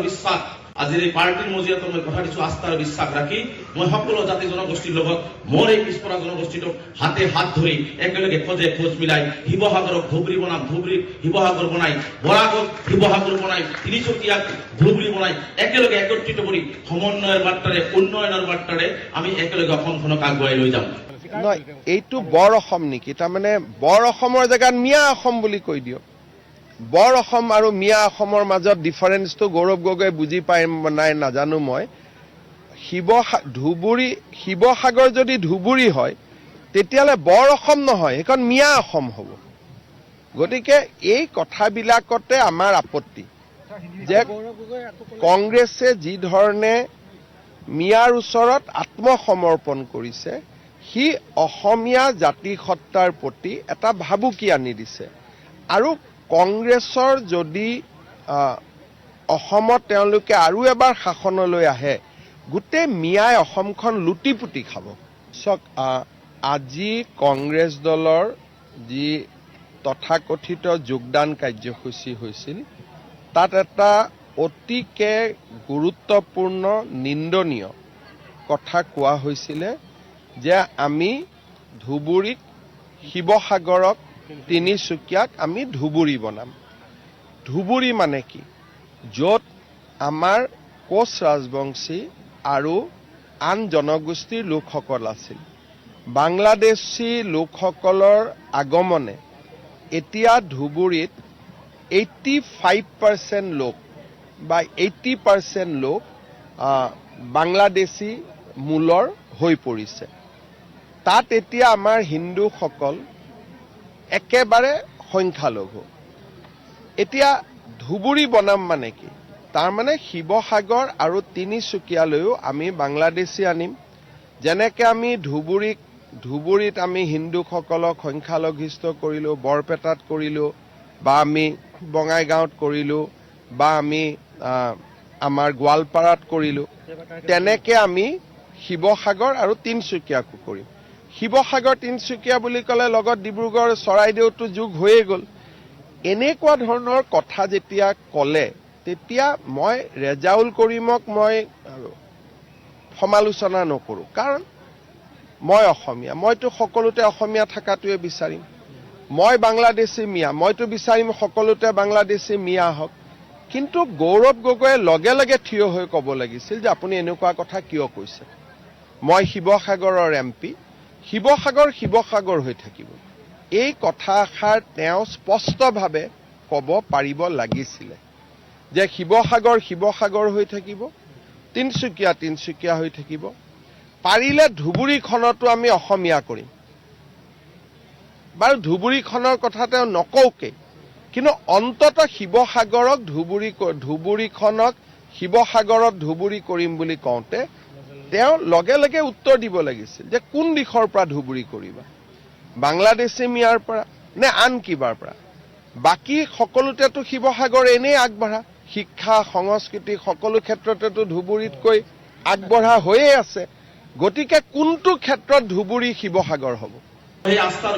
বিশ্বাস আজিৰ এই পাৰ্টিৰ মজিয়াত মই কথা দিছো আস্থাৰ বিশ্বাস ৰাখি মই সকলো জাতি জনগোষ্ঠীৰ লগত মোৰ এই পিছপৰা জনগোষ্ঠীটোক হাতে হাত ধৰি একেলগে খোজ মিলাই শিৱসাগৰক ধুবুৰী বনাম, ধুবুৰীক শিৱসাগৰ বনাই, বৰাকক শিৱসাগৰ বনাই, তিনিচুকীয়াক ধুবুৰী বনাই একেলগে একত্ৰিত কৰি সমন্বয়ৰ বাৰ্তাৰে উন্নয়নৰ বাৰ্তাৰে আমি একেলগে অসমখনক আগুৱাই লৈ যাম। নহয়, এইটো বৰ অসম নেকি? তাৰমানে বৰ অসমৰ জেগাত মিয়া অসম বুলি কৈ দিয়ক। বৰ অসম আৰু মিয়া অসমৰ মাজত ডিফাৰেন্সটো গৌৰৱ গগৈ বুজি পাই নাই নাজানো মই। শিৱসাগৰ যদি ধুবুৰী হয় তেতিয়াহ'লে বৰ অসম নহয়, সেইখন মিয়া অসম হ'ব। গতিকে এই কথাবিলাকতে আমাৰ আপত্তি যে কংগ্ৰেছে যি ধৰণে মিয়াৰ ওচৰত আত্মসমৰ্পণ কৰিছে সি অসমীয়া জাতিসত্তাৰ প্ৰতি এটা ভাবুকি আনি দিছে। আৰু কংগ্ৰেছৰ যদি অসমত তেওঁলোকে আৰু এবাৰ শাসনলৈ আহে গোটেই মিয়াই অসমখন লুটিপুটি খাব। চাওক, আজি কংগ্ৰেছ দলৰ যি তথাকথিত যোগদান কাৰ্যসূচী হৈছিল তাত এটা অতিকে গুৰুত্বপূৰ্ণ নিন্দনীয় কথা কোৱা হৈছিলে যে আমি ধুবুৰীক, শিৱসাগৰক, তিনিচুকীয়াক আমি ধুবুৰী বনাম। ধুবুৰী মানে কি? য'ত আমাৰ কোচ ৰাজবংশী আৰু আন জনগোষ্ঠীৰ লোকসকল আছিল। বাংলাদেশী লোকসকলৰ আগমনে এতিয়া ধুবুৰীত 85% লোক বা 80% লোক বাংলাদেশী মূলৰ হৈ পৰিছে। তাত এতিয়া আমাৰ হিন্দুসকল একেবাৰে সংখ্যালঘু। এতিয়া ধুবুৰী বনাম মানে কি? তাৰমানে শিৱসাগৰ আৰু তিনিচুকীয়ালৈও আমি বাংলাদেশী আনিম। যেনেকৈ আমি ধুবুৰীত আমি হিন্দুসকলক সংখ্যালঘিষ্ঠ কৰিলোঁ, বৰপেটাত কৰিলোঁ, বা আমি বঙাইগাঁৱত কৰিলোঁ, বা আমি আমাৰ গোৱালপাৰাত কৰিলোঁ, তেনেকৈ আমি শিৱসাগৰ আৰু তিনিচুকীয়াকো কৰিম। শিৱসাগৰ তিনিচুকীয়া বুলি ক'লে লগত ডিব্ৰুগড় চৰাইদেউতো যোগ হৈয়ে গ'ল। এনেকুৱা ধৰণৰ কথা যেতিয়া ক'লে তেতিয়া মই ৰেজাউল কৰিমক মই সমালোচনা নকৰোঁ, কাৰণ মই অসমীয়া, মইতো সকলোতে অসমীয়া থকাটোৱে বিচাৰিম। মই বাংলাদেশী মিয়া, মইতো বিচাৰিম সকলোতে বাংলাদেশী মিয়া হওক। কিন্তু গৌৰৱ গগৈয়ে লগে লগে থিয় হৈ ক'ব লাগিছিল যে আপুনি এনেকুৱা কথা কিয় কৈছে? মই শিৱসাগৰৰ MP, শিৱসাগৰ হৈ থাকিব। এই কথাষাৰ তেওঁ স্পষ্টভাৱে ক'ব পাৰিব লাগিছিলে যে শিৱসাগৰ হৈ থাকিব, তিনিচুকীয়া হৈ থাকিব। পাৰিলে ধুবুৰীখনতো আমি অসমীয়া কৰিম। বাৰু ধুবুৰীখনৰ কথা তেওঁ নকওঁকে, কিন্তু অন্ততঃ শিৱসাগৰক ধুবুৰীখনক শিৱসাগৰত ধুবুৰী কৰিম বুলি কওঁতে তেওঁ লগে লগে উত্তৰ দিব লাগিছিল যে কোন দিশৰ পৰা ধুবুৰী কৰিবা, বাংলাদেশী মিয়াৰ পৰা নে আন কিবাৰ পৰা? বাকী সকলোতেতো শিৱসাগৰ এনেই আগবঢ়া, শিক্ষা, সংস্কৃতি সকলো ক্ষেত্ৰতেতো ধুবুৰীতকৈ আগবঢ়া হৈয়ে আছে। গতিকে কোনটো ক্ষেত্ৰত ধুবুৰী শিৱসাগৰ হ'ব? এই আস্থা